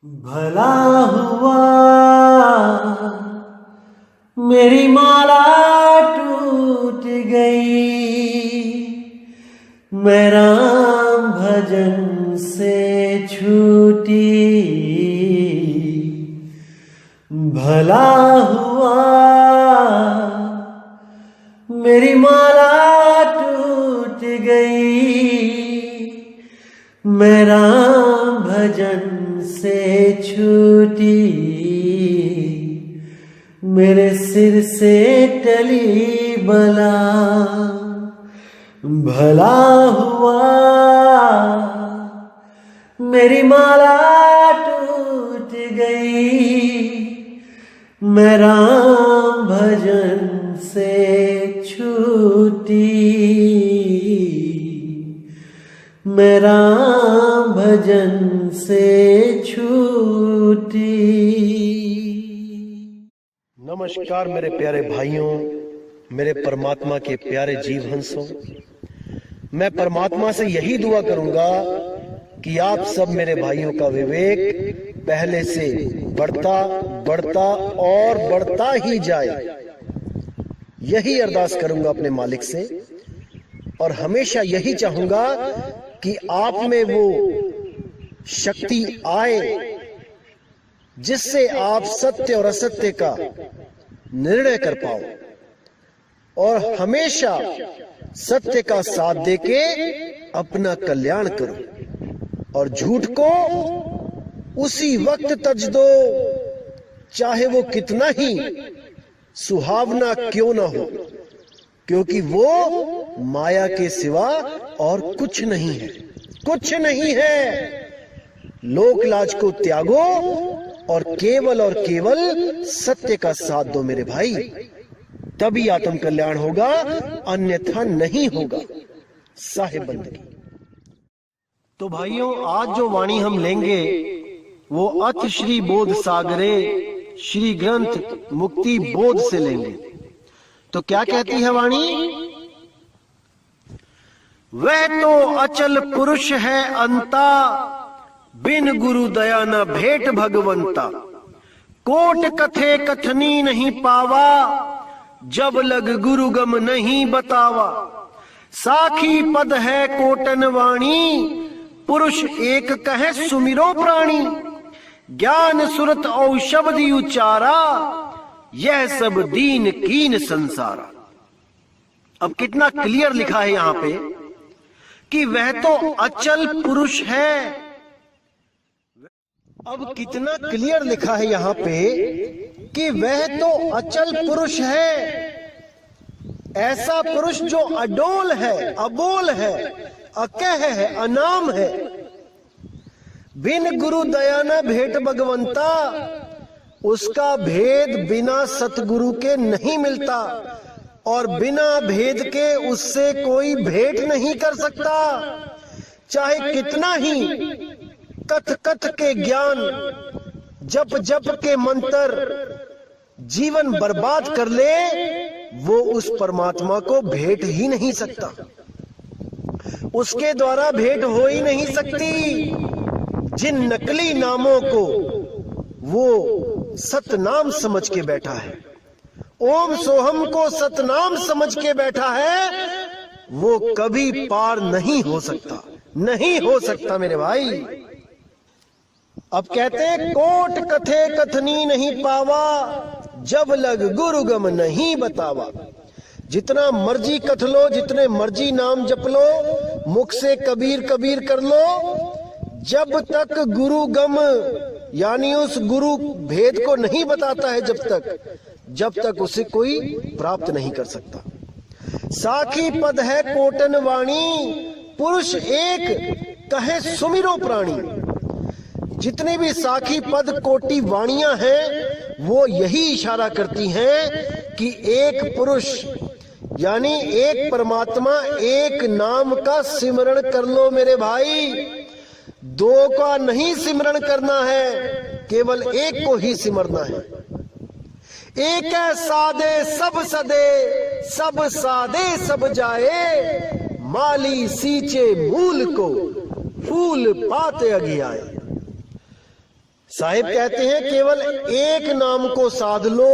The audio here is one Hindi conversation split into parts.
भला हुआ मेरी माला टूट गई, मैं राम भजन से छूटी। भला हुआ मेरी माला टूट गई, मैं राम भजन से छूटी। मेरे सिर से टली बला, भला हुआ मेरी माला टूट गई, मैं राम भजन से छूटी। मैं राम भजन से छूटी। नमस्कार मेरे प्यारे भाइयों, मेरे परमात्मा के प्यारे जीव हंसों। मैं परमात्मा से यही दुआ करूंगा कि आप सब मेरे भाइयों का विवेक पहले से बढ़ता बढ़ता और बढ़ता ही जाए। यही अरदास करूंगा अपने मालिक से, और हमेशा यही चाहूंगा कि आप में वो शक्ति आए जिससे आप सत्य और असत्य का निर्णय कर पाओ, और हमेशा सत्य का साथ देके अपना कल्याण करो, और झूठ को उसी वक्त तज दो, चाहे वो कितना ही सुहावना क्यों ना हो, क्योंकि वो माया के सिवा और कुछ नहीं है, कुछ नहीं है। लोक लाज को त्यागो और केवल सत्य का साथ दो मेरे भाई, तभी आत्म कल्याण होगा, अन्यथा नहीं होगा। साहिब बंदगी। तो भाइयों, आज जो वाणी हम लेंगे वो अथ श्री बोध सागरे श्री ग्रंथ मुक्ति बोध से लेंगे। तो क्या कहती है वाणी? वह तो अचल पुरुष है अंता, बिन गुरु दया न भेंट भगवंता। कोट कथे कथनी नहीं पावा, जब लग गुरु गम नहीं बतावा। साखी पद है कोटन वाणी, पुरुष एक कहे सुमिरो प्राणी। ज्ञान सुरत औ शब्द उचारा, यह सब दीन कीन संसारा। अब कितना क्लियर लिखा है यहां पे कि वह तो अचल पुरुष है। अब कितना क्लियर लिखा है यहां पे कि वह तो अचल पुरुष है। ऐसा पुरुष जो अडोल है, अबोल है, अकह है, अनाम है। बिन गुरु दया न भेंट भगवंता, उसका भेद बिना सतगुरु के नहीं मिलता, और बिना भेद के उससे कोई भेंट नहीं कर सकता। चाहे कितना ही कथ कथ के ज्ञान, जप जप के मंत्र जीवन बर्बाद कर ले, वो उस परमात्मा को भेंट ही नहीं सकता। उसके द्वारा भेंट हो ही नहीं सकती। जिन नकली नामों को वो सतनाम समझ के बैठा है, ओम सोहम को सतनाम समझ के बैठा है, वो कभी पार नहीं हो सकता, नहीं हो सकता मेरे भाई। अब कहते हैं कोट कथे कथनी नहीं पावा, जब लग गुरु गम नहीं बतावा। जितना मर्जी कथ लो, जितने मर्जी नाम जप लो, मुख से कबीर कबीर कर लो, जब तक गुरु गम यानी उस गुरु भेद को नहीं बताता है, जब तक उसे कोई प्राप्त नहीं कर सकता। साखी पद है कोटन वाणी, पुरुष एक कहे सुमिरो प्राणी। जितनी भी साखी पद कोटि वाणियां हैं, वो यही इशारा करती हैं कि एक पुरुष यानी एक परमात्मा, एक नाम का सिमरण कर लो मेरे भाई। दो का नहीं सिमरण करना है, केवल एक को ही सिमरना है। एक है सादे सब सदे, सब सादे सब जाए। माली सींचे मूल को, फूल पाते अगियाए। साहिब कहते हैं केवल एक नाम को साध लो,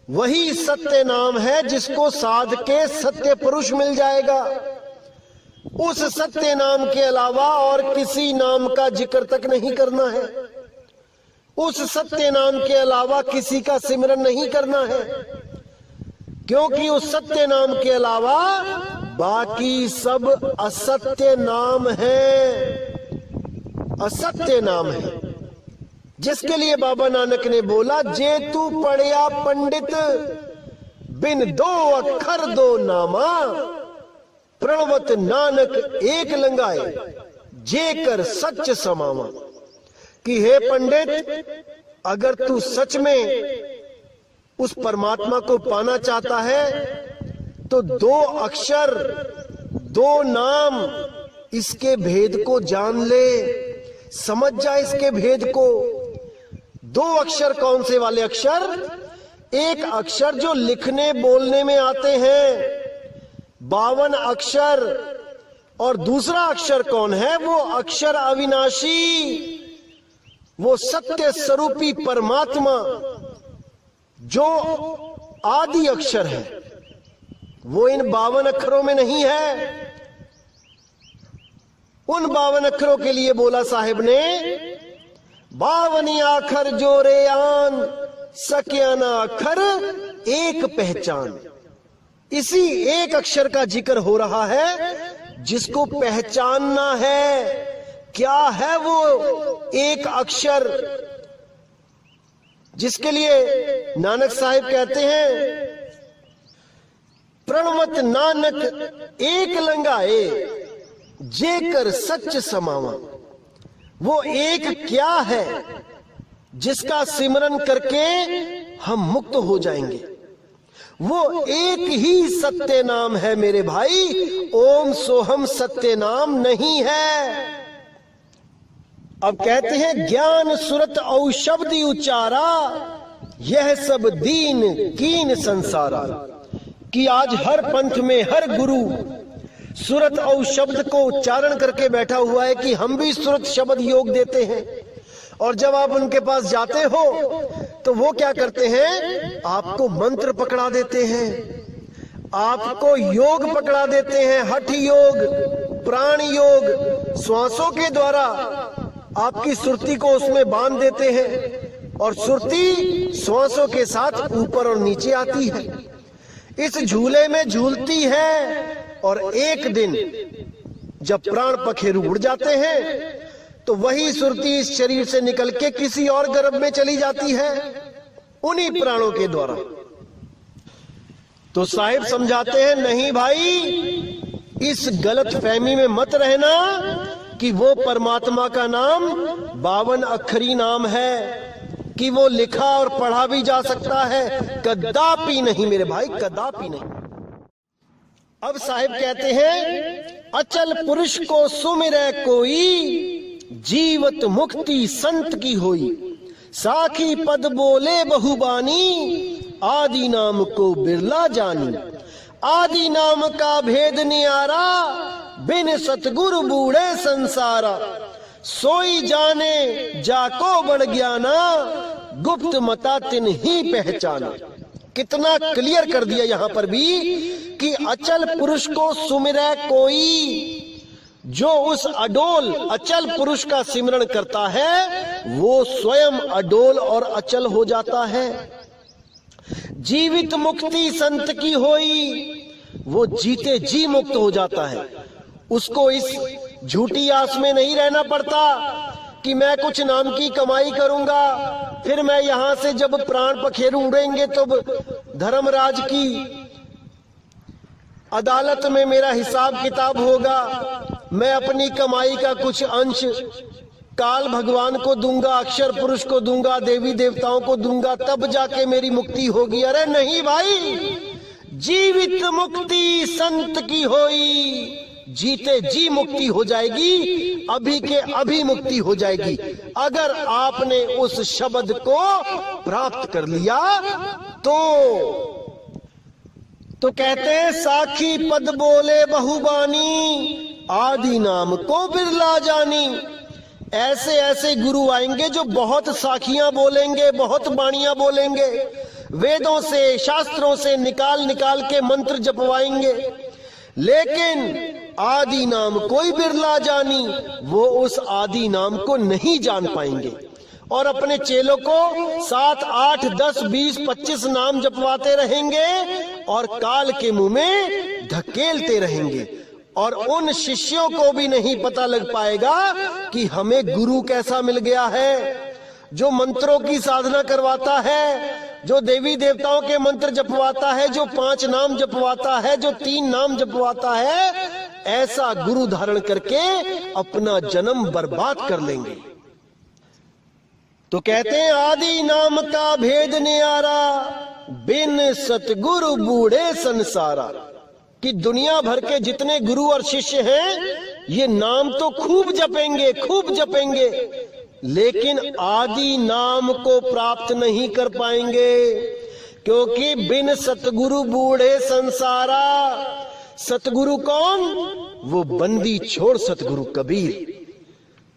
वही सत्य नाम है जिसको साध के सत्य पुरुष मिल जाएगा। उस सत्य नाम के अलावा और किसी नाम का जिक्र तक नहीं करना है, उस सत्य नाम के अलावा किसी का सिमरन नहीं करना है, क्योंकि उस सत्य नाम के अलावा बाकी सब असत्य नाम है, असत्य नाम है। जिसके लिए बाबा नानक ने बोला, जे तू पढ़िया पंडित बिन दो अखर दो नामा, प्रणवत नानक एक लंगाए जे कर सच समावा। कि हे पंडित, अगर तू सच में उस परमात्मा को पाना चाहता है तो दो अक्षर, दो नाम, इसके भेद को जान ले, समझ जा इसके भेद को। दो अक्षर कौन से वाले अक्षर? एक अक्षर जो लिखने बोलने में आते हैं, 52 अक्षर, और दूसरा अक्षर कौन है? वो अक्षर अविनाशी, वो सत्य स्वरूपी परमात्मा जो आदि अक्षर है, वो इन 52 अक्षरों में नहीं है। उन 52 अक्षरों के लिए बोला साहिब ने, 52 आखर जोरे आन, सक्या ना अक्षर एक पहचान। इसी एक अक्षर का जिक्र हो रहा है जिसको पहचानना है। क्या है वो एक अक्षर? जिसके लिए नानक साहिब कहते हैं, प्रणवत नानक एक लंगाए जे कर सच समावा। वो एक क्या है जिसका सिमरन करके हम मुक्त हो जाएंगे? वो एक ही सत्य नाम है मेरे भाई, ओम सोहम सत्य नाम नहीं है। अब कहते हैं, ज्ञान सुरत औ शब्द उच्चारा, यह सब दीन कीन संसारा। कि आज हर पंथ में हर गुरु सुरत और शब्द को उच्चारण करके बैठा हुआ है कि हम भी सुरत शब्द योग देते हैं। और जब आप उनके पास जाते हो तो वो क्या करते हैं? आपको मंत्र पकड़ा देते हैं, आपको योग पकड़ा देते हैं, हठ योग, प्राण योग, श्वासों के द्वारा आपकी सुरती को उसमें बांध देते हैं और सुरती श्वासों के साथ ऊपर और नीचे आती है, इस झूले में झूलती है। और एक दिन जब प्राण पखेरु उड़ जाते हैं तो वही सुरती इस शरीर से निकल के किसी और गर्भ में चली जाती है, उन्हीं प्राणों के द्वारा। तो साहिब समझाते हैं, नहीं भाई, इस गलत फहमी में मत रहना कि वो परमात्मा का नाम 52 अक्षरी नाम है, कि वो लिखा और पढ़ा भी जा सकता है। कदापि नहीं मेरे भाई, कदापि नहीं। अब साहिब कहते हैं, अचल पुरुष को सुमिरै कोई, जीवत मुक्ति संत की होई। साखी पद बोले बहुबानी, आदि नाम को बिरला जानी। आदि नाम का भेद नियारा, बिन सतगुरु बूढ़े संसारा। सोई जाने जाको बड़ ज्ञाना, गुप्त मता तिन ही पहचाना। कितना क्लियर कर दिया यहां पर भी कि अचल पुरुष को सुमिरै कोई। जो उस अडोल अचल पुरुष का सिमरन करता है वो स्वयं अडोल और अचल हो जाता है। जीवित मुक्ति संत की होई, वो जीते जी मुक्त हो जाता है। उसको इस झूठी आस में नहीं रहना पड़ता कि मैं कुछ नाम की कमाई करूंगा, फिर मैं यहां से जब प्राण पखेरु उड़ेंगे तो धर्मराज की अदालत में मेरा हिसाब किताब होगा, मैं अपनी कमाई का कुछ अंश काल भगवान को दूंगा, अक्षर पुरुष को दूंगा, देवी देवताओं को दूंगा, तब जाके मेरी मुक्ति होगी। अरे नहीं भाई, जीवित मुक्ति संत की होई, जीते जी मुक्ति हो जाएगी, अभी के अभी मुक्ति हो जाएगी अगर आपने उस शब्द को प्राप्त कर लिया तो कहते हैं, साखी पद बोले बहुबानी, आदि नाम को बिरला जानी। ऐसे ऐसे गुरु आएंगे जो बहुत साखियां बोलेंगे, बहुत बाणियां बोलेंगे, वेदों से शास्त्रों से निकाल निकाल के मंत्र जपवाएंगे, लेकिन आदि नाम कोई बिरला जानी, वो उस आदि नाम को नहीं जान पाएंगे और अपने चेलों को 7, 8, 10, 20, 25 नाम जपवाते रहेंगे और काल के मुंह में धकेलते रहेंगे और उन शिष्यों को भी नहीं पता लग पाएगा कि हमें गुरु कैसा मिल गया है, जो मंत्रों की साधना करवाता है, जो देवी देवताओं के मंत्र जपवाता है, जो 5 नाम जपवाता है, जो 3 नाम जपवाता है। ऐसा गुरु धारण करके अपना जन्म बर्बाद कर लेंगे। तो कहते हैं आदि नाम का भेद न्यारा, बिन सतगुरु बूढ़े संसारा, कि दुनिया भर के जितने गुरु और शिष्य हैं ये नाम तो खूब जपेंगे, खूब जपेंगे, लेकिन आदि नाम को प्राप्त नहीं कर पाएंगे, क्योंकि बिन सतगुरु बूढ़े संसारा। सतगुरु कौन? वो बंदी छोड़ सतगुरु कबीर।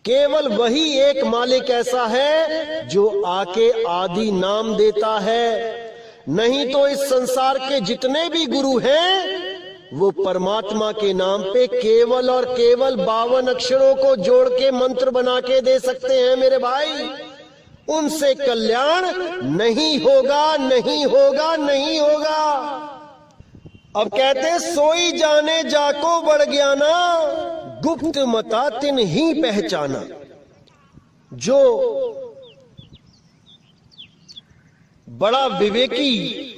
केवल वही एक मालिक ऐसा है जो आके आदि नाम देता है, नहीं तो इस संसार के जितने भी गुरु हैं वो परमात्मा के नाम पे केवल और केवल 52 अक्षरों को जोड़ के मंत्र बना के दे सकते हैं मेरे भाई। उनसे कल्याण नहीं होगा, नहीं होगा, नहीं होगा। अब कहते हैं सोई जाने जाको बढ़ गया ना, गुप्त मता तिन ही पहचाना। जो बड़ा विवेकी,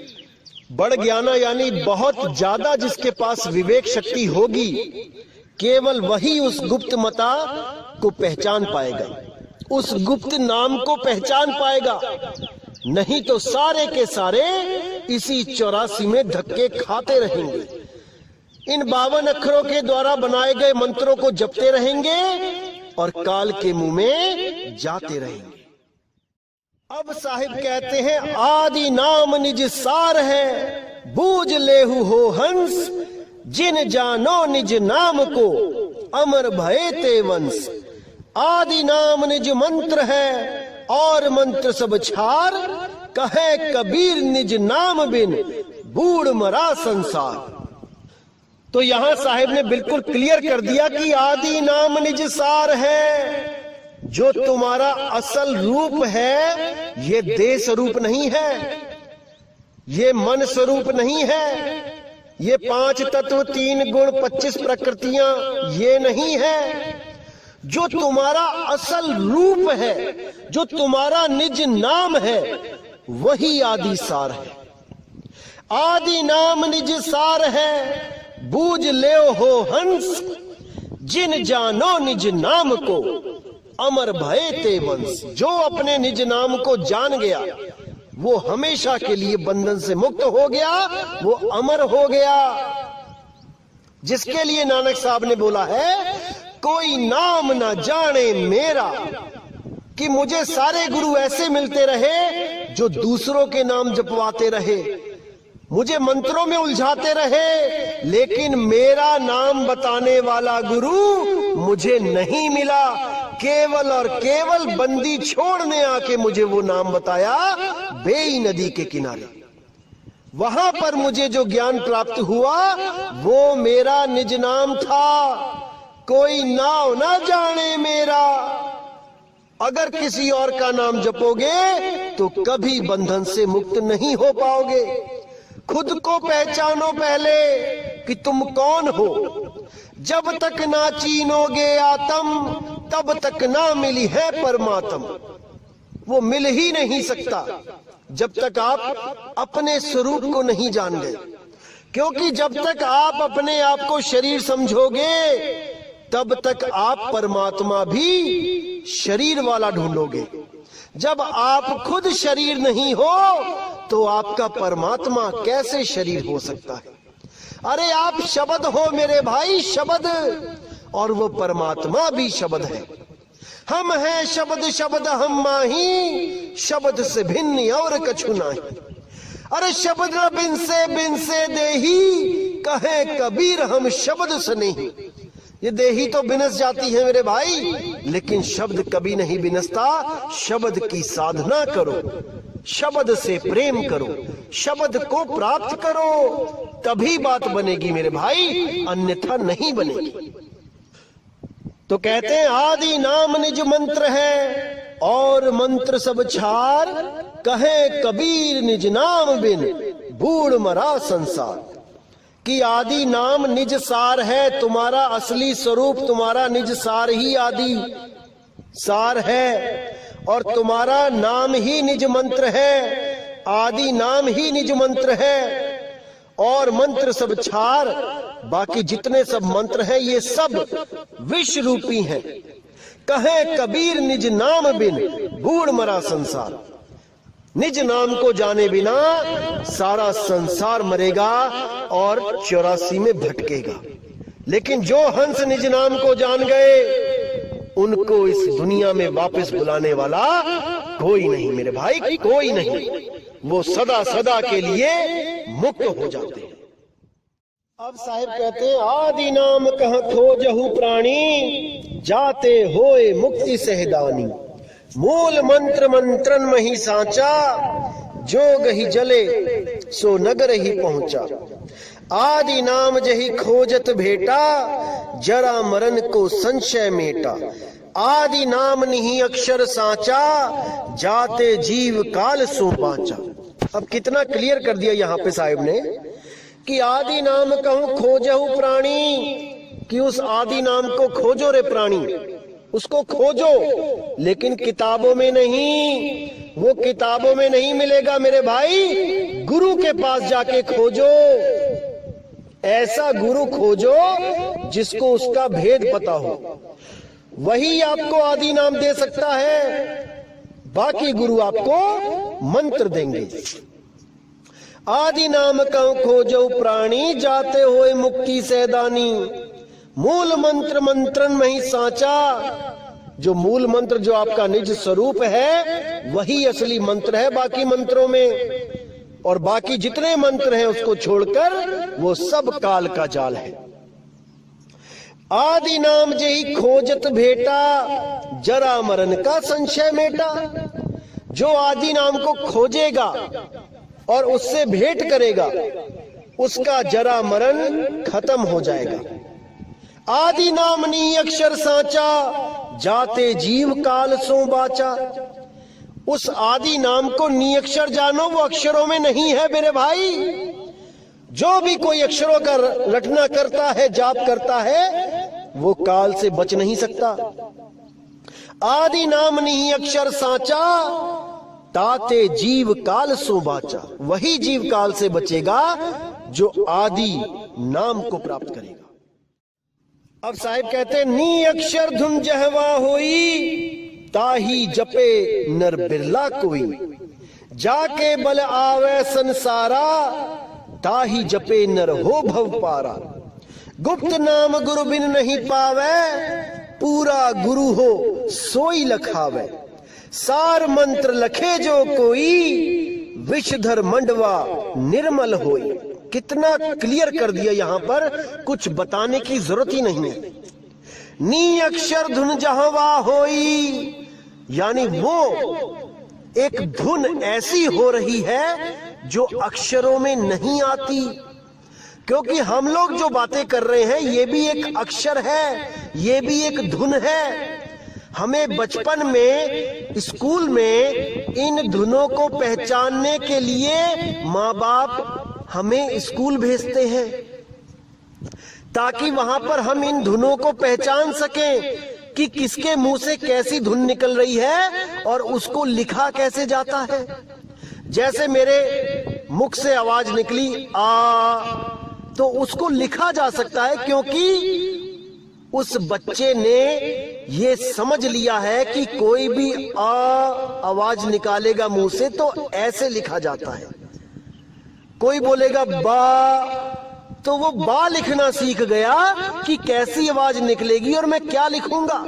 बड़ ज्ञाना यानी बहुत ज्यादा जिसके पास विवेक शक्ति होगी, केवल वही उस गुप्त मता को पहचान पाएगा, उस गुप्त नाम को पहचान पाएगा। नहीं तो सारे के सारे इसी 84 में धक्के खाते रहेंगे। इन 52 अक्षरों के द्वारा बनाए गए मंत्रों को जपते रहेंगे और काल के मुंह में जाते रहेंगे। अब साहिब कहते हैं आदि नाम निज सार है, बूझ लेहु हो हंस, जिन जानो निज नाम को अमर भये ते वंश। आदि नाम निज मंत्र है और मंत्र सब छार, कहे कबीर निज नाम बिन बूढ़ मरा संसार। तो यहां साहिब ने बिल्कुल क्लियर कर दिया कि आदि नाम निज सार है। जो तुम्हारा असल रूप है ये देह स्वरूप नहीं है, ये मन स्वरूप नहीं है, ये 5 तत्व 3 गुण 25 प्रकृतियां ये नहीं है। जो तुम्हारा असल रूप है, जो तुम्हारा निज नाम है, वही आदि सार है। आदि नाम निज सार है, बूझ ले हो हंस, जिन जानो निज नाम को अमर भये ते वंश। जो अपने निज नाम को जान गया वो हमेशा के लिए बंधन से मुक्त हो गया, वो अमर हो गया। जिसके लिए नानक साहब ने बोला है कोई नाम ना जाने मेरा, कि मुझे सारे गुरु ऐसे मिलते रहे जो दूसरों के नाम जपवाते रहे, मुझे मंत्रों में उलझाते रहे, लेकिन मेरा नाम बताने वाला गुरु मुझे नहीं मिला। केवल और केवल बंदी छोड़ने आके मुझे वो नाम बताया बेई नदी के किनारे। वहां पर मुझे जो ज्ञान प्राप्त हुआ वो मेरा निज नाम था। कोई नाव ना जाने मेरा। अगर किसी और का नाम जपोगे तो कभी बंधन से मुक्त नहीं हो पाओगे। खुद को पहचानो पहले कि तुम कौन हो। जब तक ना चीनोगे आत्म तब तक ना मिली है परमात्म। वो मिल ही नहीं सकता जब तक आप अपने स्वरूप को नहीं जान गए, क्योंकि जब तक आप अपने आप को शरीर समझोगे तब तक आप परमात्मा भी शरीर वाला ढूंढोगे। जब आप खुद शरीर नहीं हो तो आपका परमात्मा कैसे शरीर हो सकता है। अरे आप शब्द हो मेरे भाई, शब्द, और वो परमात्मा भी शब्द है। हम हैं शब्द, शब्द हम माही, शब्द से भिन्न और कछु नाही। अरे शब्द बिन से देही, कहे कबीर हम शब्द से नहीं। ये देही तो बिनस जाती है मेरे भाई, लेकिन शब्द कभी नहीं बिनसता। शब्द की साधना करो, शब्द से प्रेम करो, शब्द को प्राप्त करो, तभी बात बनेगी मेरे भाई, अन्यथा नहीं बनेगी। तो कहते हैं आदि नाम निज मंत्र है और मंत्र सब छार, कहे कबीर निज नाम बिन बूढ़ मरा संसार। कि आदि नाम निज सार है, तुम्हारा असली स्वरूप, तुम्हारा निज सार ही आदि सार है, और तुम्हारा नाम ही निज मंत्र है, आदि नाम ही निज मंत्र है। और मंत्र सब छार, बाकी जितने सब मंत्र हैं ये सब विष रूपी हैं। कहे कबीर निज नाम बिन बूढ़ मरा संसार। निज नाम को जाने बिना सारा संसार मरेगा और 84 में भटकेगा। लेकिन जो हंस निज नाम को जान गए, उनको इस दुनिया में वापस बुलाने वाला कोई नहीं मेरे भाई, कोई नहीं। वो सदा सदा के लिए मुक्त हो जाते हैं। अब साहिब कहते हैं आदि नाम कहाँ खोजहु प्राणी, जाते होए मुक्ति सहदानी। मूल मंत्र मंत्रन मही सांचा, जो गही जले सो नगर ही पहुंचा। आदि नाम जही खोजत भेटा, जरा मरण को संशय मेटा। आदि नाम निही अक्षर सांचा, जाते जीव काल सो बाचा। अब कितना क्लियर कर दिया यहाँ पे साहिब ने कि आदि नाम कहूं खोजहु प्राणी, कि उस आदि नाम को खोजो रे प्राणी, उसको खोजो, लेकिन किताबों में नहीं, वो किताबों में नहीं मिलेगा मेरे भाई, गुरु के पास जाके खोजो। ऐसा गुरु खोजो जिसको उसका भेद पता हो, वही आपको आदि नाम दे सकता है, बाकी गुरु आपको मंत्र देंगे। आदि नाम कहूं खोजो प्राणी, जाते होए मुक्ति सैदानी। मूल मंत्र मंत्रन में ही सांचा, जो मूल मंत्र जो आपका निज स्वरूप है वही असली मंत्र है बाकी मंत्रों में, और बाकी जितने मंत्र हैं उसको छोड़कर वो सब काल का जाल है। आदि नाम जही खोजत भेटा, जरा मरण का संशय मेटा। जो आदि नाम को खोजेगा और उससे भेंट करेगा, उसका जरा मरण खत्म हो जाएगा। आदि नाम नी अक्षर सांचा, जाते जीव काल सो बाचा। उस आदि नाम को नी अक्षर जानो, वो अक्षरों में नहीं है मेरे भाई। जो भी कोई अक्षरों का रटना करता है, जाप करता है, वो काल से बच नहीं सकता। आदि नाम नी अक्षर सांचा, ताते जीव काल सो बाचा। वही जीव काल से बचेगा जो आदि नाम को प्राप्त करेगा। अब साहिब कहते हैं नी अक्षर धुन जहवा होई, ताही जपे नर बिरला कोई। जाके बल आवे संसारा, ताही जपे नर हो भव पारा। गुप्त नाम गुरु बिन नहीं पावे, पूरा गुरु हो सोई लखावे। सार मंत्र लखे जो कोई, विषधर मंडवा निर्मल होई। कितना क्लियर कर दिया, यहाँ पर कुछ बताने की जरूरत ही नहीं है। नी अक्षर धुन जहवा होई, यानी वो एक धुन ऐसी हो रही है जो अक्षरों में नहीं आती, क्योंकि हम लोग जो बातें कर रहे हैं ये भी एक अक्षर है, ये भी एक धुन है। हमें बचपन में स्कूल में इन धुनों को पहचानने के लिए माँ बाप हमें स्कूल भेजते हैं, ताकि वहां पर हम इन धुनों को पहचान सकें कि किसके मुंह से कैसी धुन निकल रही है और उसको लिखा कैसे जाता है। जैसे मेरे मुख से आवाज निकली आ, तो उसको लिखा जा सकता है, क्योंकि उस बच्चे ने ये समझ लिया है कि कोई भी आवाज निकालेगा मुंह से तो ऐसे लिखा जाता है। कोई बोलेगा बा, तो वो बा लिखना सीख गया कि कैसी आवाज निकलेगी और मैं क्या लिखूंगा।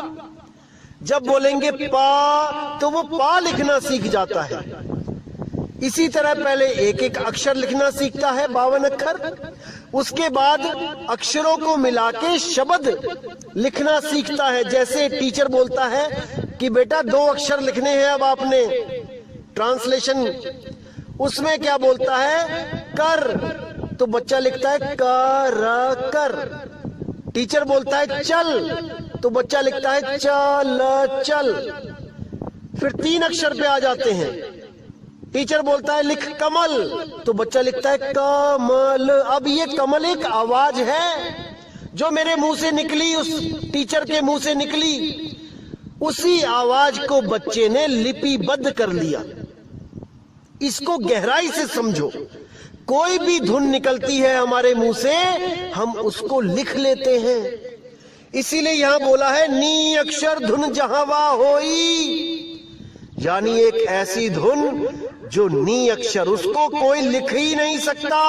जब बोलेंगे पा, तो वो पा लिखना सीख जाता है। इसी तरह पहले एक एक अक्षर लिखना सीखता है, 52 अक्षर। उसके बाद अक्षरों को मिला के शब्द लिखना सीखता है। जैसे टीचर बोलता है कि बेटा 2 अक्षर लिखने हैं, अब आपने ट्रांसलेशन, उसमें क्या बोलता है, कर, तो बच्चा लिखता है कर कर। टीचर बोलता है चल, तो बच्चा लिखता है चल चल। फिर 3 अक्षर पे आ जाते हैं। टीचर बोलता है लिख कमल, तो बच्चा लिखता है कमल। अब ये कमल एक आवाज है जो मेरे मुंह से निकली, उस टीचर के मुंह से निकली, उसी आवाज को बच्चे ने लिपिबद्ध कर लिया। इसको गहराई से समझो। कोई भी धुन निकलती है हमारे मुंह से, हम उसको लिख लेते हैं। इसीलिए यहां बोला है नी अक्षर धुन जहां वा होई, यानी एक ऐसी धुन जो नी अक्षर, उसको कोई लिख ही नहीं सकता,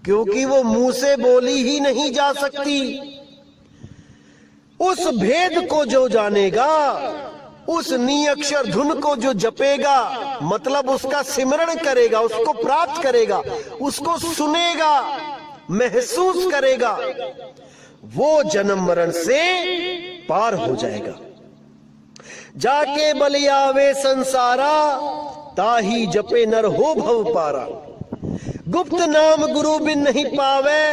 क्योंकि वो मुंह से बोली ही नहीं जा सकती। उस भेद को जो जानेगा, उस नी अक्षर धुन को जो जपेगा, मतलब उसका सिमरण करेगा, उसको प्राप्त करेगा, उसको सुनेगा, महसूस करेगा, वो जन्म मरण से पार हो जाएगा। जाके बलियावे संसारा, ताही जपे नर हो भव पारा। गुप्त नाम गुरु बिन नहीं पावे,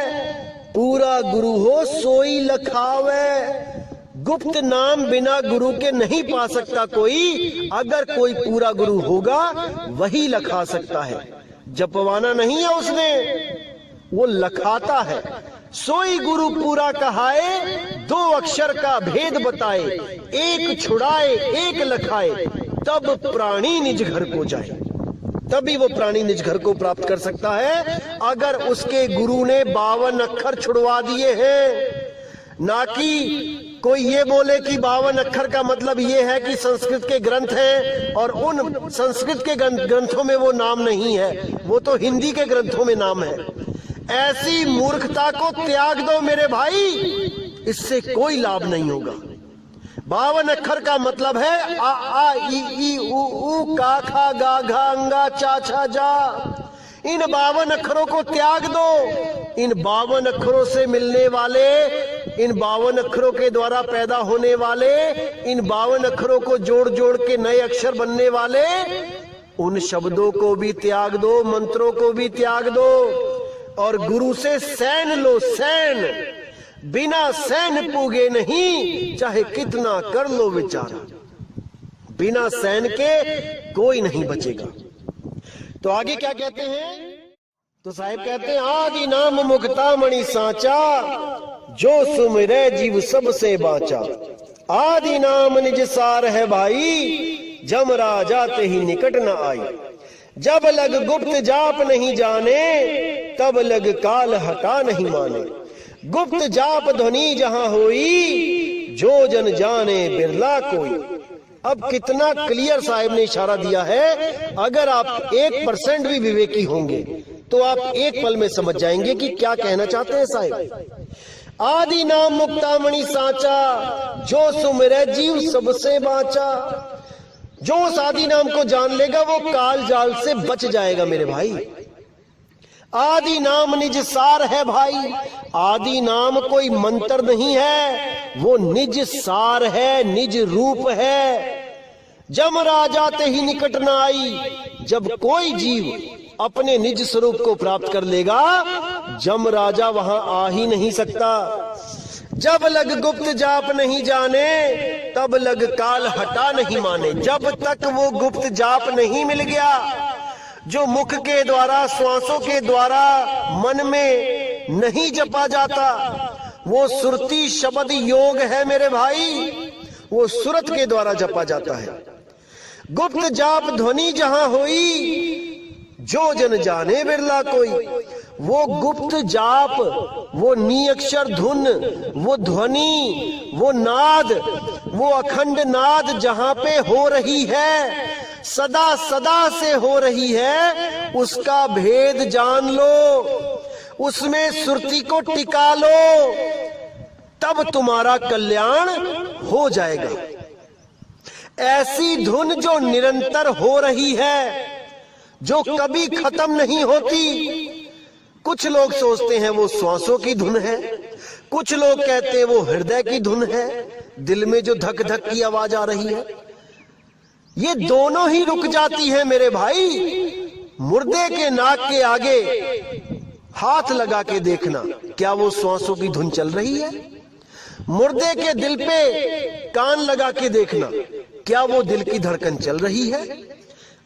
पूरा गुरु हो सोई लखावे। गुप्त नाम बिना गुरु के नहीं पा सकता कोई, अगर कोई पूरा गुरु होगा वही लखा सकता है। जपवाना नहीं है उसने, वो लखाता है। सोई गुरु पूरा कहाए, 2 अक्षर का भेद बताए, एक छुड़ाए एक लखाए, तब प्राणी निज घर को जाए। तभी वो प्राणी निज घर को प्राप्त कर सकता है अगर उसके गुरु ने 52 अक्षर छुड़वा दिए हैं। ना कि कोई ये बोले कि 52 अक्षर का मतलब ये है कि संस्कृत के ग्रंथ हैं और उन संस्कृत के ग्रंथों में वो नाम नहीं है, वो तो हिंदी के ग्रंथों में नाम है। ऐसी मूर्खता को त्याग दो मेरे भाई, इससे कोई लाभ नहीं होगा। 52 अक्षर का मतलब है आ आ ई उ का खा गा घा अंगा चा छा जा। इन 52 अक्षरों को त्याग दो। इन 52 अक्षरों से मिलने वाले, इन 52 अक्षरों के द्वारा पैदा होने वाले, इन 52 अक्षरों को जोड़ जोड़ के नए अक्षर बनने वाले, उन शब्दों को भी त्याग दो, मंत्रों को भी त्याग दो, और गुरु से सैन लो। सैन, बिना सैन पूगे नहीं, चाहे कितना कर लो विचार। बिना सैन के कोई नहीं बचेगा। तो आगे क्या कहते हैं, तो साहिब कहते हैं आदि नाम मुक्ता मणि सांचा, जो सुमिरै जीव सबसे बाचा। आदि नाम निज सार है भाई, जम राजा ते ही निकट न आई। जब लग गुप्त जाप नहीं जाने, तब लग काल हटा नहीं माने। गुप्त जाप ध्वनि जहां होई, जो जन जाने बिरला कोई। अब कितना क्लियर साहिब ने इशारा दिया है। अगर आप 1% भी विवेकी होंगे तो आप एक पल में समझ जाएंगे कि क्या कहना चाहते हैं साहिब। आदि नाम मुक्तामणि सांचा, जो सुमिरै जीव सबसे बाचा। जो उस आदि नाम को जान लेगा वो काल जाल से बच जाएगा मेरे भाई। आदि नाम निज सार है भाई। आदि नाम कोई मंत्र नहीं है, वो निज सार है, निज रूप है। जम राजा ते ही निकट न आई। जब कोई जीव अपने निज स्वरूप को प्राप्त कर लेगा, जम राजा वहां आ ही नहीं सकता। जब लग गुप्त जाप नहीं जाने, तब लग काल हटा नहीं माने। जब तक वो गुप्त जाप नहीं मिल गया, जो मुख के द्वारा, श्वासों के द्वारा मन में नहीं जपा जाता, वो सुरती शब्द योग है मेरे भाई, वो सुरत के द्वारा जपा जाता है। गुप्त जाप ध्वनि जहां हुई, जो जन जाने बिरला कोई। वो गुप्त जाप, वो नी अक्षर धुन, वो ध्वनि, वो नाद, वो अखंड नाद जहां पे हो रही है, सदा सदा से हो रही है, उसका भेद जान लो, उसमें सुरती को टिका लो, तब तुम्हारा कल्याण हो जाएगा। ऐसी धुन जो निरंतर हो रही है, जो कभी खत्म नहीं होती, कुछ लोग सोचते हैं वो श्वासों की धुन है, कुछ लोग कहते हैं वो हृदय की धुन है, दिल में जो धक धक की आवाज आ रही है। ये दोनों ही रुक जाती है मेरे भाई। मुर्दे के नाक के आगे हाथ लगा के देखना, क्या वो श्वासों की धुन चल रही है? मुर्दे के दिल पे कान लगा के देखना, क्या वो दिल की धड़कन चल रही है?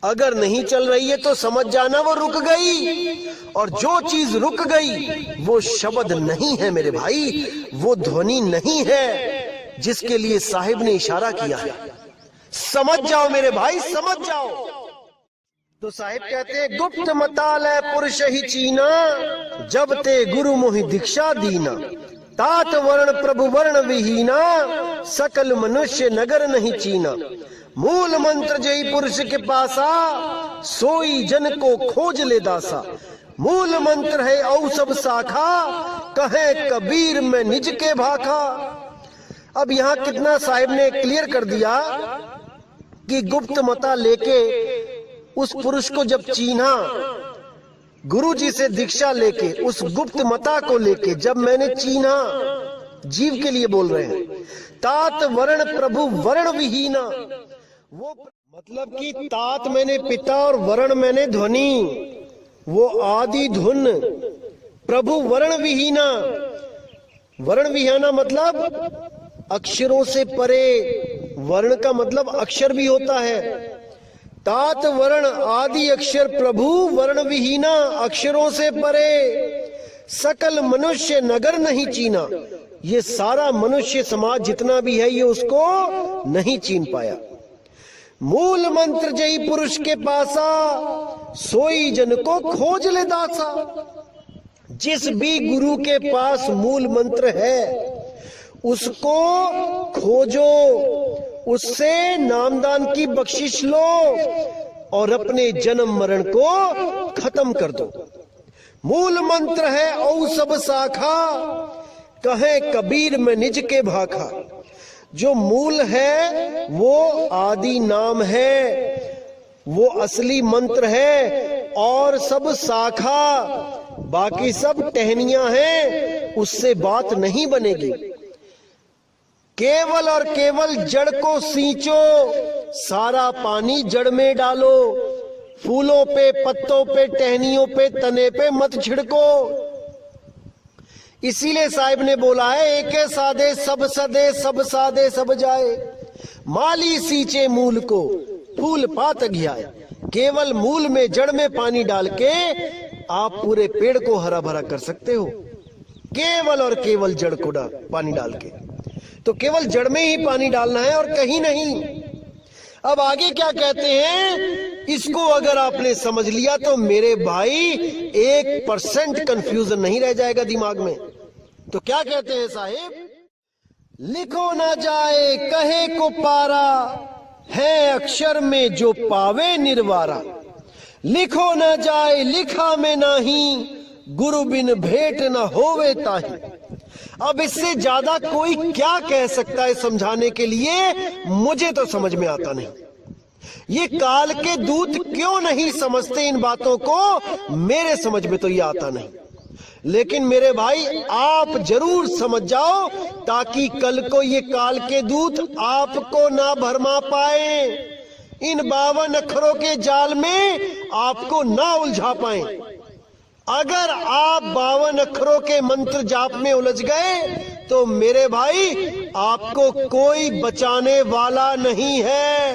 अगर नहीं चल रही है तो समझ जाना वो रुक गई। और जो चीज रुक गई वो शब्द नहीं है मेरे भाई, वो ध्वनि नहीं है जिसके लिए साहिब ने इशारा किया है। समझ जाओ मेरे भाई, समझ जाओ। तो साहिब कहते हैं, गुप्त मतालय पुरुष ही चीना, जब ते गुरु मोहि दीक्षा दीना। तात वर्ण प्रभु वर्ण विहीना, सकल मनुष्य नगर नहीं चीना। मूल मंत्र जय पुरुष के पासा, सोई जन को खोज ले दासा। मूल मंत्र है औ सब शाखा, कहे कबीर में निज के भाखा। अब यहाँ कितना साहिब ने क्लियर कर दिया कि गुप्त मता लेके उस पुरुष को जब चीन्हा, गुरु जी से दीक्षा लेके उस गुप्त मता को लेके जब मैंने चीन्हा, जीव के लिए बोल रहे हैं। तात वर्ण प्रभु वर्ण विहीना, वो मतलब कि तात मैंने पिता और वर्ण मैंने ध्वनि, वो आदि धुन। प्रभु वर्ण विहीना, वर्ण विहीना मतलब अक्षरों से परे, वर्ण का मतलब अक्षर भी होता है। तात वर्ण आदि अक्षर प्रभु वर्ण विहीना, अक्षरों से परे। सकल मनुष्य नगर नहीं चीना, ये सारा मनुष्य समाज जितना भी है ये उसको नहीं चीन पाया। मूल मंत्र जय पुरुष के पासा, सोई जन को खोज ले दासा। जिस भी गुरु के पास मूल मंत्र है उसको खोजो, उससे नामदान की बख्शिश लो और अपने जन्म मरण को खत्म कर दो। मूल मंत्र है औ सब शाखा, कहे कबीर में निज के भाखा। जो मूल है वो आदि नाम है, वो असली मंत्र है, और सब शाखा बाकी सब टहनियां हैं, उससे बात नहीं बनेगी। केवल और केवल जड़ को सींचो, सारा पानी जड़ में डालो। फूलों पे, पत्तों पे, टहनियों पे, तने पे मत छिड़को। इसीलिए साहिब ने बोला है, एके सादे सब सदे, सब सादे सब जाए। माली सींचे मूल को, फूल पात घियाए। केवल मूल में, जड़ में पानी डाल के आप पूरे पेड़ को हरा भरा कर सकते हो, केवल और केवल जड़ को पानी डाल के। तो केवल जड़ में ही पानी डालना है और कहीं नहीं। अब आगे क्या कहते हैं, इसको अगर आपने समझ लिया तो मेरे भाई 1% कंफ्यूजन नहीं रह जाएगा दिमाग में। तो क्या कहते हैं साहिब, लिखो ना जाए कहे को पारा, है अक्षर में जो पावे निर्वारा। लिखो ना जाए लिखा में नाही, गुरु बिन भेंट न होवे ताही। अब इससे ज्यादा कोई क्या कह सकता है समझाने के लिए, मुझे तो समझ में आता नहीं। ये काल के दूत क्यों नहीं समझते इन बातों को, मेरे समझ में तो ये आता नहीं। लेकिन मेरे भाई आप जरूर समझ जाओ, ताकि कल को ये काल के दूत आपको ना भरमा पाए, इन 52 अक्षरों के जाल में आपको ना उलझा पाए। अगर आप 52 अक्षरों के मंत्र जाप में उलझ गए तो मेरे भाई आपको कोई बचाने वाला नहीं है,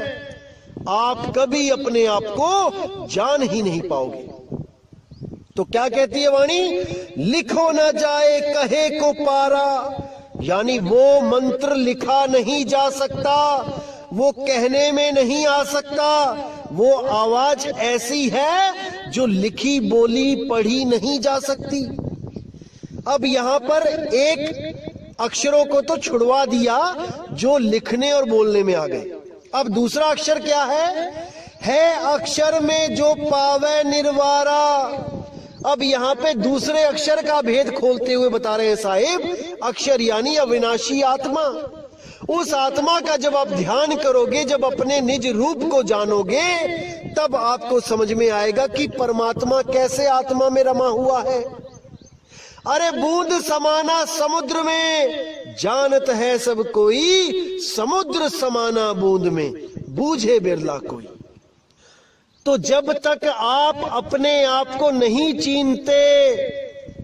आप कभी अपने आप को जान ही नहीं पाओगे। तो क्या कहती है वाणी, लिखो ना जाए कहे को पारा, यानी वो मंत्र लिखा नहीं जा सकता, वो कहने में नहीं आ सकता। वो आवाज ऐसी है जो लिखी बोली पढ़ी नहीं जा सकती। अब यहां पर एक अक्षरों को तो छुड़वा दिया जो लिखने और बोलने में आ गए। अब दूसरा अक्षर क्या है अक्षर में जो पावे निर्वारा। अब यहाँ पे दूसरे अक्षर का भेद खोलते हुए बता रहे हैं साहिब, अक्षर यानी अविनाशी आत्मा। उस आत्मा का जब आप ध्यान करोगे, जब अपने निज रूप को जानोगे, तब आपको समझ में आएगा कि परमात्मा कैसे आत्मा में रमा हुआ है। अरे बूंद समाना समुद्र में, जानत है सब कोई, समुद्र समाना बूंद में, बूझे बिरला कोई। तो जब तक आप अपने आप को नहीं चीनते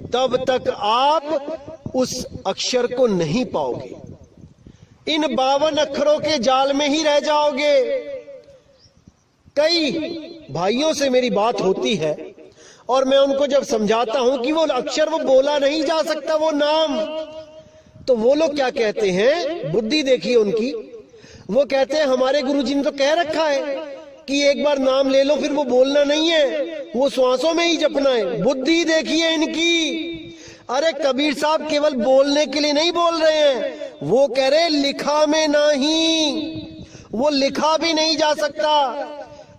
तब तक आप उस अक्षर को नहीं पाओगे। इन 52 अक्षरों के जाल में ही रह जाओगे। कई भाइयों से मेरी बात होती है और मैं उनको जब समझाता हूं कि वो अक्षर वो बोला नहीं जा सकता, वो नाम, तो वो लोग क्या कहते हैं, बुद्धि देखिए उनकी, वो कहते हैं हमारे गुरुजी ने तो कह रखा है कि एक बार नाम ले लो फिर वो बोलना नहीं है, वो श्वासों में ही जपना है। बुद्धि देखिए इनकी। अरे कबीर साहब केवल बोलने के लिए नहीं बोल रहे हैं, वो कह रहे लिखा में नहीं, वो लिखा भी नहीं जा सकता।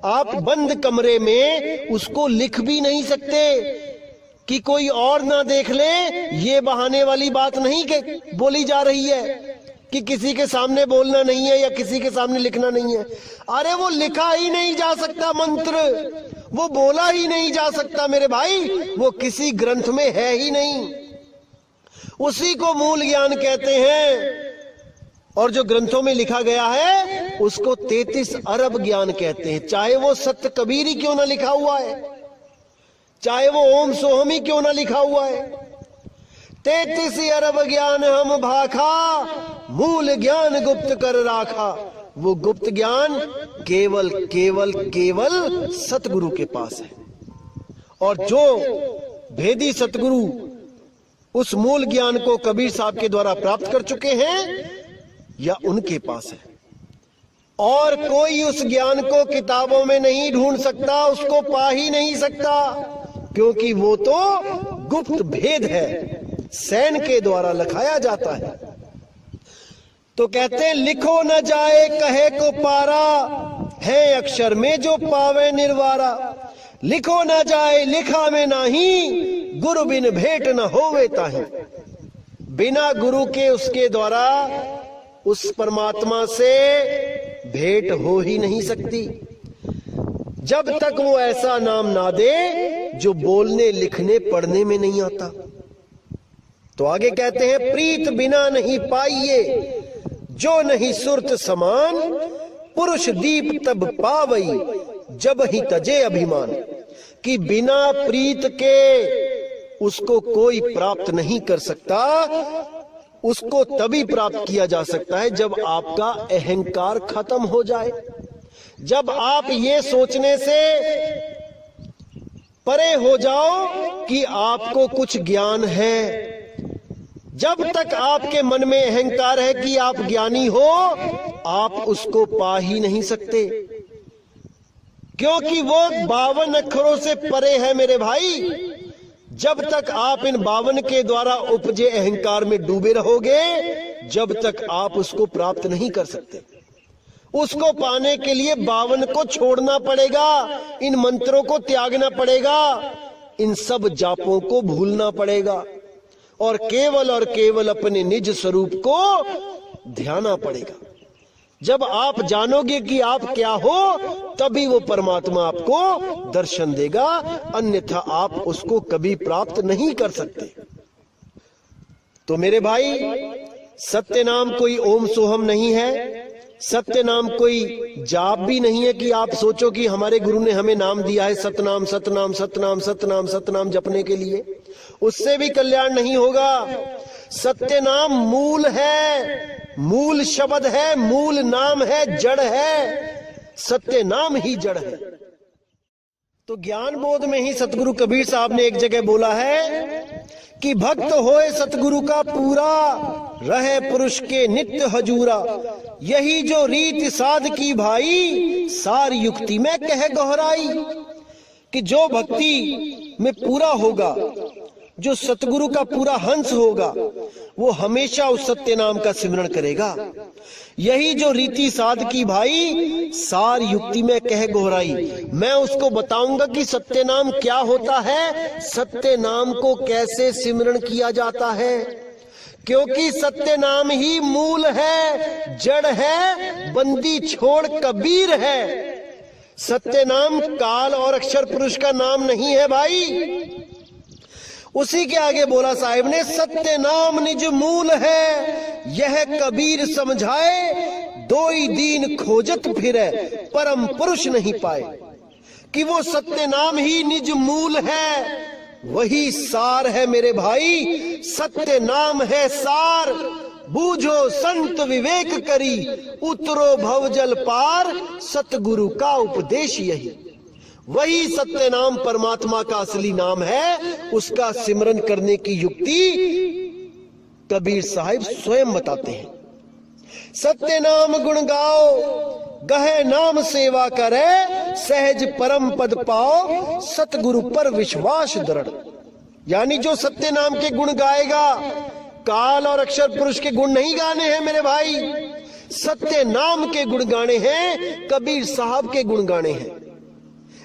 आप बंद कमरे में उसको लिख भी नहीं सकते कि कोई और ना देख ले। ये बहाने वाली बात नहीं कि बोली जा रही है कि किसी के सामने बोलना नहीं है या किसी के सामने लिखना नहीं है। अरे वो लिखा ही नहीं जा सकता मंत्र, वो बोला ही नहीं जा सकता मेरे भाई, वो किसी ग्रंथ में है ही नहीं। उसी को मूल ज्ञान कहते हैं। और जो ग्रंथों में लिखा गया है उसको 33 अरब ज्ञान कहते हैं। चाहे वो सत्य कबीर ही क्यों ना लिखा हुआ है, चाहे वो ओम सोहम ही क्यों ना लिखा हुआ है। 33 अरब ज्ञान हम भाखा, मूल ज्ञान गुप्त कर राखा। वो गुप्त ज्ञान केवल केवल केवल सतगुरु के पास है। और जो भेदी सतगुरु उस मूल ज्ञान को कबीर साहब के द्वारा प्राप्त कर चुके हैं या उनके पास है। और कोई उस ज्ञान को किताबों में नहीं ढूंढ सकता, उसको पा ही नहीं सकता, क्योंकि वो तो गुप्त भेद है, सैन के द्वारा लिखाया जाता है। तो कहते हैं लिखो न जाए कहे को पारा, है अक्षर में जो पावे निर्वारा। लिखो न जाए लिखा में नाही, गुरु बिन भेंट न होवे ताही। बिना गुरु के उसके द्वारा उस परमात्मा से भेंट हो ही नहीं सकती, जब तक वो ऐसा नाम ना दे जो बोलने लिखने पढ़ने में नहीं आता। तो आगे कहते हैं प्रीत बिना नहीं पाइए, जो नहीं सुरत समान, पुरुष दीप तब पावई, जब ही तजे अभिमान। कि बिना प्रीत के उसको कोई प्राप्त नहीं कर सकता, उसको तभी प्राप्त किया जा सकता है जब आपका अहंकार खत्म हो जाए, जब आप ये सोचने से परे हो जाओ कि आपको कुछ ज्ञान है। जब तक आपके मन में अहंकार है कि आप ज्ञानी हो, आप उसको पा ही नहीं सकते, क्योंकि वो 52 अक्षरों से परे है मेरे भाई। जब तक आप इन 52 के द्वारा उपजे अहंकार में डूबे रहोगे, जब तक आप उसको प्राप्त नहीं कर सकते। उसको पाने के लिए 52 को छोड़ना पड़ेगा, इन मंत्रों को त्यागना पड़ेगा, इन सब जापों को भूलना पड़ेगा और केवल अपने निज स्वरूप को ध्याना पड़ेगा। जब आप जानोगे कि आप क्या हो, तभी वो परमात्मा आपको दर्शन देगा, अन्यथा आप उसको कभी प्राप्त नहीं कर सकते। तो मेरे भाई, सत्य नाम कोई ओम सोहम नहीं है, सत्य नाम कोई जाप भी नहीं है कि आप सोचो कि हमारे गुरु ने हमें नाम दिया है सतनाम सतनाम सतनाम सतनाम सतनाम जपने के लिए, उससे भी कल्याण नहीं होगा। सत्य नाम मूल है, मूल शब्द है, मूल नाम है, जड़ है, सत्य नाम ही जड़ है। तो ज्ञान बोध में ही सतगुरु कबीर साहब ने एक जगह बोला है कि भक्त होए सतगुरु का पूरा, रहे पुरुष के नित्य हजूरा। यही जो रीत साध की भाई, सारी युक्ति में कह गहराई। कि जो भक्ति में पूरा होगा, जो सतगुरु का पूरा हंस होगा, वो हमेशा उस सत्य नाम का सिमरण करेगा। यही जो रीति साध की भाई, सार युक्ति में कह गोहराई। मैं उसको बताऊंगा कि सत्य नाम क्या होता है, सत्य नाम को कैसे सिमरण किया जाता है, क्योंकि सत्य नाम ही मूल है, जड़ है, बंदी छोड़ कबीर है। सत्य नाम काल और अक्षर पुरुष का नाम नहीं है भाई। उसी के आगे बोला साहिब ने, सत्य नाम निज मूल है, यह कबीर समझाए, दो ही दीन खोजत फिरे, परम पुरुष नहीं पाए। कि वो सत्य नाम ही निज मूल है, वही सार है मेरे भाई, सत्य नाम है सार। बूझो संत विवेक करी, उतरो भवजल पार, सतगुरु का उपदेश यही। वही सत्य नाम परमात्मा का असली नाम है, उसका सिमरन करने की युक्ति कबीर साहिब स्वयं बताते हैं। सत्य नाम गुण गाओ, गहे नाम सेवा करे, सहज परम पद पाओ, सतगुरु पर विश्वास दृढ़। यानी जो सत्य नाम के गुण गाएगा, काल और अक्षर पुरुष के गुण नहीं गाने हैं मेरे भाई, सत्य नाम के गुण गाने हैं, कबीर साहब के गुण गाने हैं।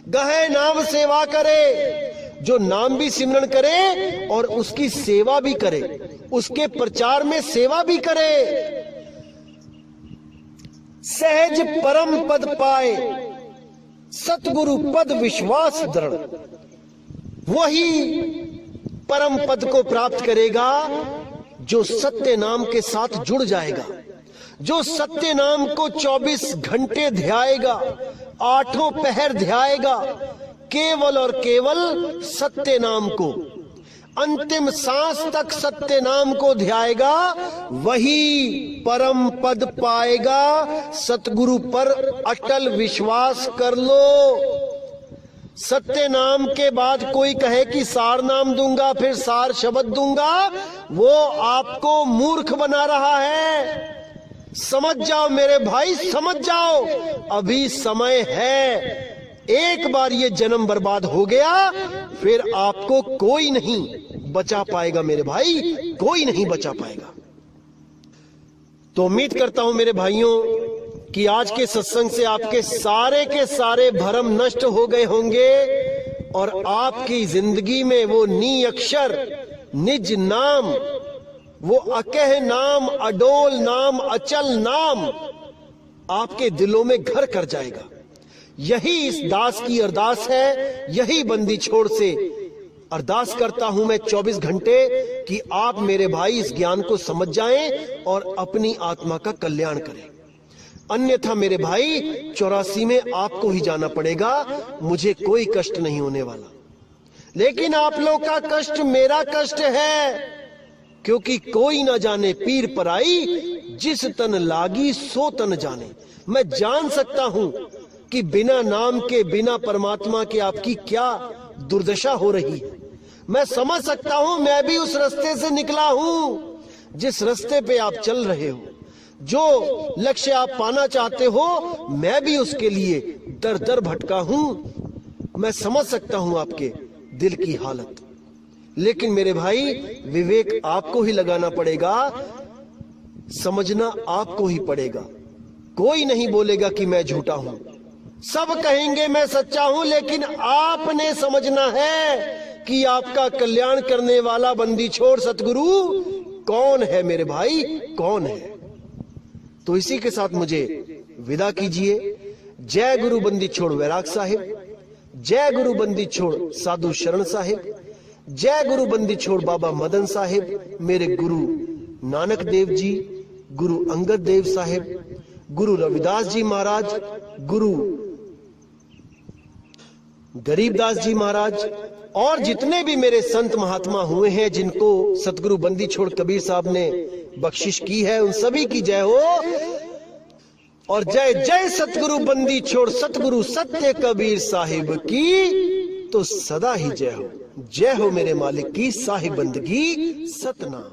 गहे नाम सेवा करे, जो नाम भी सिमरन करे और उसकी सेवा भी करे, उसके प्रचार में सेवा भी करे। सहज परम पद पाए, सतगुरु पद विश्वास दृढ़। वही परम पद को प्राप्त करेगा जो सत्य नाम के साथ जुड़ जाएगा, जो सत्य नाम को 24 घंटे ध्याएगा, 8 पहर ध्याएगा, केवल और केवल सत्य नाम को, अंतिम सांस तक सत्य नाम को ध्याएगा, वही परम पद पाएगा। सतगुरु पर अटल विश्वास कर लो। सत्य नाम के बाद कोई कहे कि सार नाम दूंगा, फिर सार शब्द दूंगा, वो आपको मूर्ख बना रहा है। समझ जाओ मेरे भाई, समझ जाओ, अभी समय है। एक बार ये जन्म बर्बाद हो गया, फिर आपको कोई नहीं बचा पाएगा मेरे भाई, कोई नहीं बचा पाएगा। तो उम्मीद करता हूं मेरे भाइयों कि आज के सत्संग से आपके सारे के सारे भरम नष्ट हो गए होंगे और आपकी जिंदगी में वो नी अक्षर, निज नाम, वो अकह नाम, अडोल नाम, अचल नाम आपके दिलों में घर कर जाएगा। यही इस दास की अरदास है, यही बंदी छोड़ से अरदास करता हूं मैं 24 घंटे कि आप मेरे भाई इस ज्ञान को समझ जाएं और अपनी आत्मा का कल्याण करें। अन्यथा मेरे भाई 84 में आपको ही जाना पड़ेगा, मुझे कोई कष्ट नहीं होने वाला। लेकिन आप लोग का कष्ट मेरा कष्ट है, क्योंकि कोई ना जाने पीर पराई, जिस तन लागी सो तन जाने। मैं जान सकता हूं कि बिना नाम के, बिना परमात्मा के आपकी क्या दुर्दशा हो रही है। मैं समझ सकता हूं, मैं भी उस रास्ते से निकला हूं जिस रास्ते पे आप चल रहे हो। जो लक्ष्य आप पाना चाहते हो, मैं भी उसके लिए दर दर भटका हूं। मैं समझ सकता हूं आपके दिल की हालत। लेकिन मेरे भाई, विवेक आपको ही लगाना पड़ेगा, समझना आपको ही पड़ेगा। कोई नहीं बोलेगा कि मैं झूठा हूं, सब कहेंगे मैं सच्चा हूं, लेकिन आपने समझना है कि आपका कल्याण करने वाला बंदी छोड़ सतगुरु कौन है मेरे भाई, कौन है। तो इसी के साथ मुझे विदा कीजिए। जय गुरु बंदी छोड़ वैराग साहिब, जय गुरु बंदी छोड़ साधु शरण साहिब, जय गुरु बंदी छोड़ बाबा मदन साहिब, मेरे गुरु नानक देव जी, गुरु अंगद देव साहिब, गुरु रविदास जी महाराज, गुरु गरीबदास जी महाराज, और जितने भी मेरे संत महात्मा हुए हैं जिनको सतगुरु बंदी छोड़ कबीर साहब ने बख्शिश की है, उन सभी की जय हो। और जय जय सतगुरु बंदी छोड़ सतगुरु सत्य कबीर साहिब की तो सदा ही जय हो। जय हो मेरे मालिक की साहिब बंदगी सतनाम।